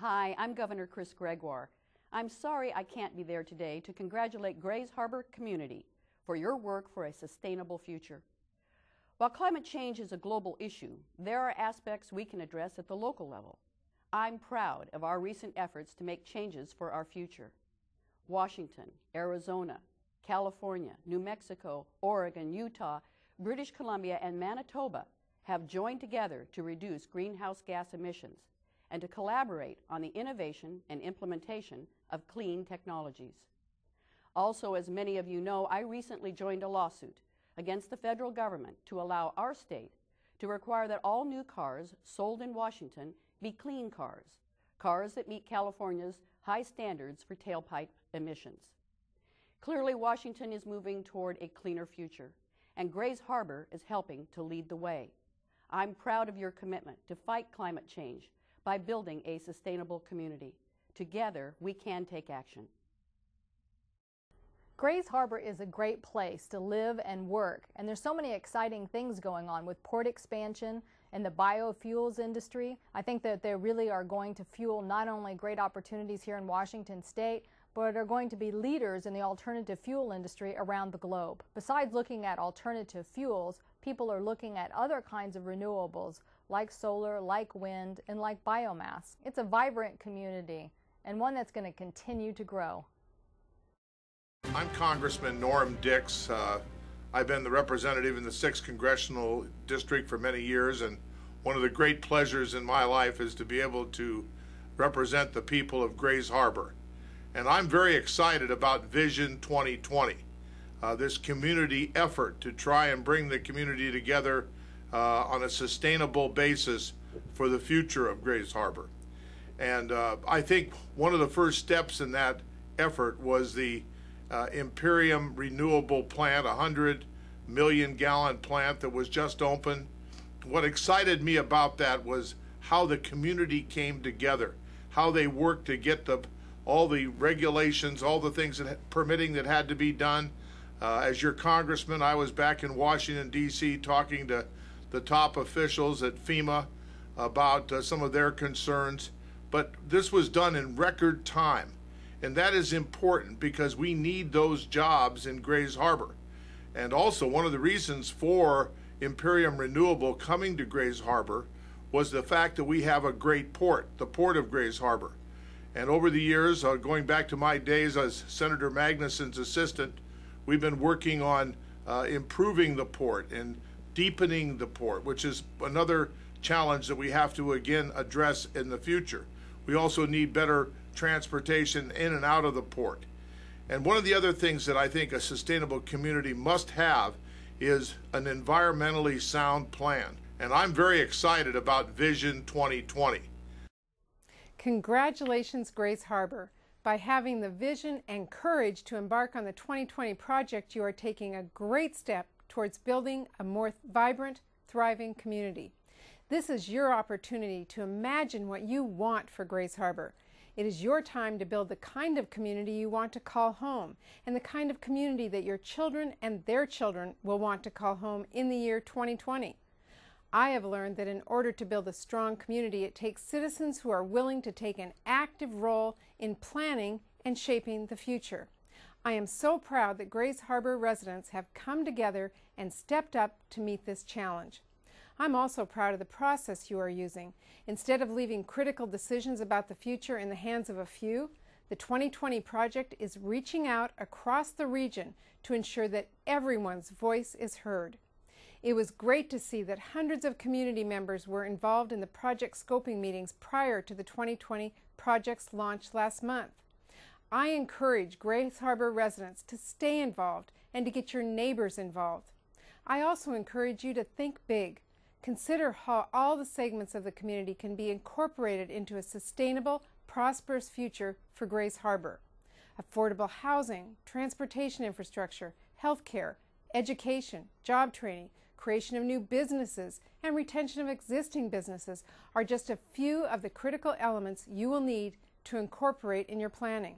Hi, I'm Governor Gregoire. I'm sorry I can't be there today to congratulate Grays Harbor community for your work for a sustainable future. While climate change is a global issue, there are aspects we can address at the local level. I'm proud of our recent efforts to make changes for our future. Washington, Arizona, California, New Mexico, Oregon, Utah, British Columbia, and Manitoba have joined together to reduce greenhouse gas emissions and to collaborate on the innovation and implementation of clean technologies. Also, as many of you know, I recently joined a lawsuit against the federal government to allow our state to require that all new cars sold in Washington be clean cars, cars that meet California's high standards for tailpipe emissions. Clearly, Washington is moving toward a cleaner future, and Grays Harbor is helping to lead the way. I'm proud of your commitment to fight climate change by building a sustainable community. Together, we can take action. Grays Harbor is a great place to live and work, and there's so many exciting things going on with port expansion and the biofuels industry. I think that they really are going to fuel not only great opportunities here in Washington State, but are going to be leaders in the alternative fuel industry around the globe. Besides looking at alternative fuels, people are looking at other kinds of renewables like solar, like wind, and like biomass. It's a vibrant community and one that's going to continue to grow. I'm Congressman Norm Dix. I've been the representative in the 6th Congressional District for many years, and one of the great pleasures in my life is to be able to represent the people of Grays Harbor. And I'm very excited about Vision 2020, this community effort to try and bring the community together on a sustainable basis for the future of Grays Harbor. And I think one of the first steps in that effort was the Imperium renewable plant, a 100 million gallon plant that was just opened. What excited me about that was how the community came together, how they worked to get all the regulations, all the things that permitting that had to be done. As your congressman, I was back in Washington, D.C. talking to the top officials at FEMA about some of their concerns. But this was done in record time. And that is important because we need those jobs in Grays Harbor. And also, one of the reasons for Imperium Renewable coming to Grays Harbor was the fact that we have a great port, the Port of Grays Harbor. And over the years, going back to my days as Senator Magnuson's assistant, we've been working on improving the port and deepening the port, which is another challenge that we have to again address in the future. We also need better transportation in and out of the port. And one of the other things that I think a sustainable community must have is an environmentally sound plan. And I'm very excited about Vision 2020. Congratulations, Grays Harbor. By having the vision and courage to embark on the 2020 project, you are taking a great step towards building a more vibrant, thriving community. This is your opportunity to imagine what you want for Grays Harbor. It is your time to build the kind of community you want to call home, and the kind of community that your children and their children will want to call home in the year 2020. I have learned that in order to build a strong community, it takes citizens who are willing to take an active role in planning and shaping the future. I am so proud that Grays Harbor residents have come together and stepped up to meet this challenge. I'm also proud of the process you are using. Instead of leaving critical decisions about the future in the hands of a few, the 2020 project is reaching out across the region to ensure that everyone's voice is heard. It was great to see that hundreds of community members were involved in the project scoping meetings prior to the 2020 project's launch last month. I encourage Grays Harbor residents to stay involved and to get your neighbors involved. I also encourage you to think big. Consider how all the segments of the community can be incorporated into a sustainable, prosperous future for Grays Harbor. Affordable housing, transportation infrastructure, healthcare, education, job training, creation of new businesses, and retention of existing businesses are just a few of the critical elements you will need to incorporate in your planning.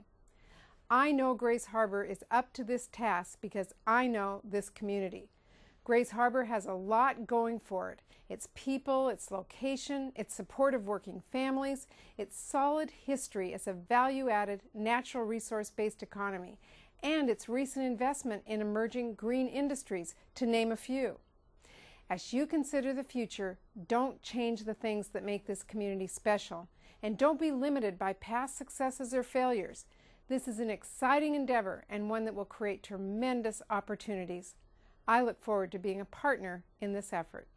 I know Grays Harbor is up to this task because I know this community. Grays Harbor has a lot going for it. Its people, its location, its support of working families, its solid history as a value-added, natural resource-based economy, and its recent investment in emerging green industries, to name a few. As you consider the future, don't change the things that make this community special, and don't be limited by past successes or failures. This is an exciting endeavor and one that will create tremendous opportunities. I look forward to being a partner in this effort.